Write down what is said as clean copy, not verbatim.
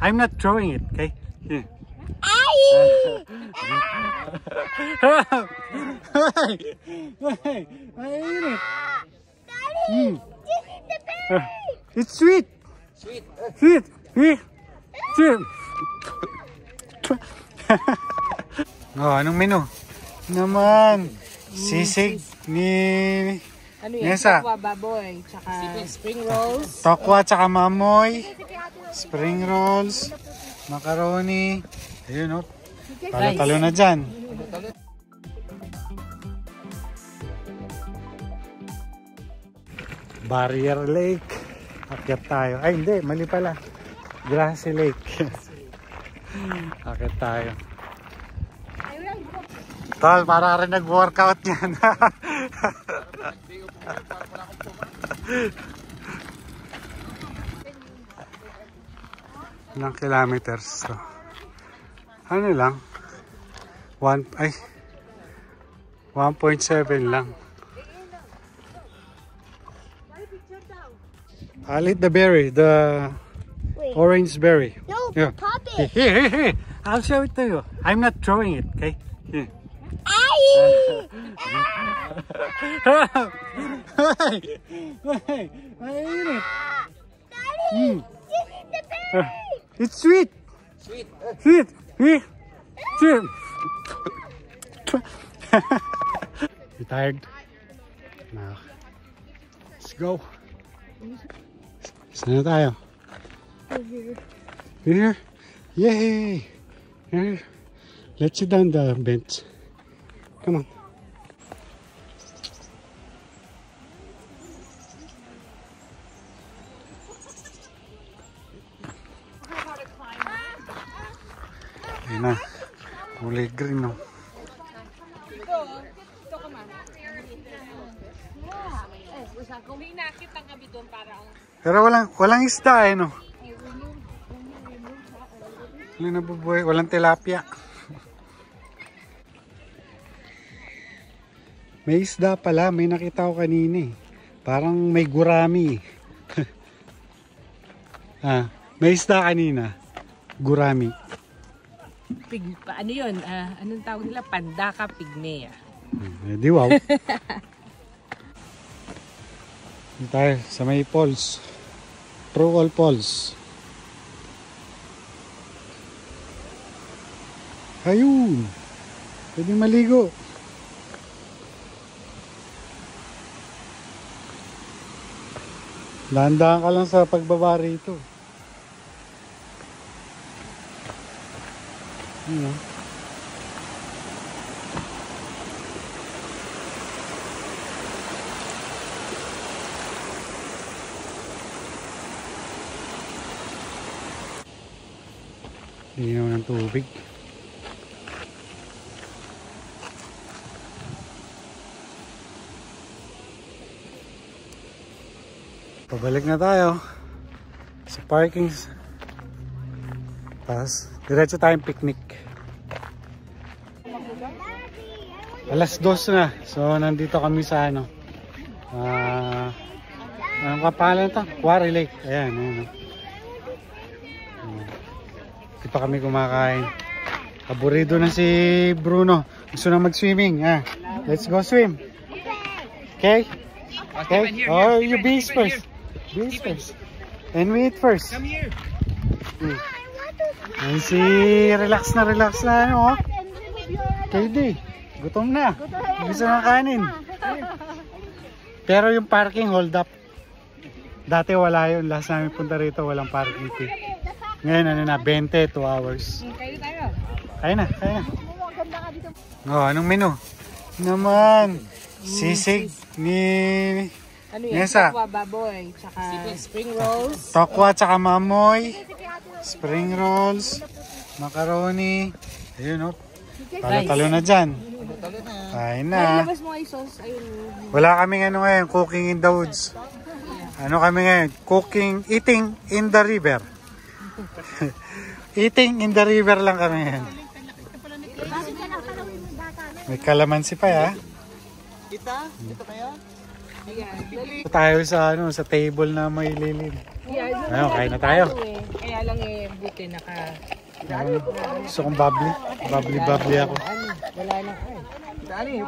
I'm not throwing it, okay? Here. I ate it. Daddy, this is the berry. It's sweet. Sweet. Sweet. Sweet. Sweet. Oh, anong menu? Naman. Sisig ni Ano yan? Nessa. Tokwa baboy, tsaka spring rolls. Tokwa tsaka mamoy. Spring rolls. Macaroni. Ayun, oh. Talo-talo na dyan. Barrier Lake. Akyat tayo. Ay, hindi. Mali pala. Grassy Lake. Akyat tayo. Tol, para rin nag-workout yan. Ilang kilometers to? Ano lang? 1.7 lang. I'll eat the berry, the orange berry. No, Yeah. pop it. Here. I'll show it to you. I'm not throwing it, okay? Here. I ate it. Daddy, this is the berry. It's sweet. Sweet. Sweet. Sweet. Sweet. You tired? No. Let's go. Saan na tayo? Here. Yay! Here. Let's sit down the bench. Come on. Ayun na. Kulay green, no? Kung hinakit ang gabi doon parang... Pero walang isda, no? Walang nabubuhay, walang tilapia. May isda pala, may nakita ko kanina eh. Parang may gurami. May isda kanina. Gurami. Ano yun? Anong tawag nila? Pandaka pygmea. Di wow. Dito tayo sa may falls. True Falls. Ayun. Pwede maligo. Dahan-dahan ka lang sa pagbaba rito. Ano? Linaw ng tubig. Pabalik na tayo sa parking. Tapos diretso tayong picnic. Alas 2 na. So nandito kami sa ano. Anong kapalan ito? Quarry Lake. Ayan. Hindi pa kami kumakain. Aburido na si Bruno. Gusto na mag-swimming. Let's go swim. Okay? Okay? Oh, you bees first. Bees first. And we eat first. Come here. Ayan si relax na ano. KD. Gutom na. Gusto na kanin. Pero yung parking hold up. Dati wala yun. Last namin punta rito walang parking fee. Ngayon ano na, 20, 2 hours. Kayo tayo. Kaya na. Oh, anong menu? Naman. Sisig ni Ano yan? Nessa. Tokwa baboy, tsaka spring rolls. Tokwa tsaka mamoy. Spring rolls. Macaroni. Ayun, oh. Talo-talo na dyan. Kain na. Labas mo ay sauce. Ayun. Wala kaming ano ngayon, cooking in the woods. Ano kami ngayon? Eating in the river. Eating in the river lang kami ngayon. May kalamansi pa ya. Kita? Kita kaya? Tayo sa ano, sa table na may lilim. Ayun, kain na tayo. Kaya lang buti naka... Gusto kong bubbly. Bubbly ako. Wala na. Dali,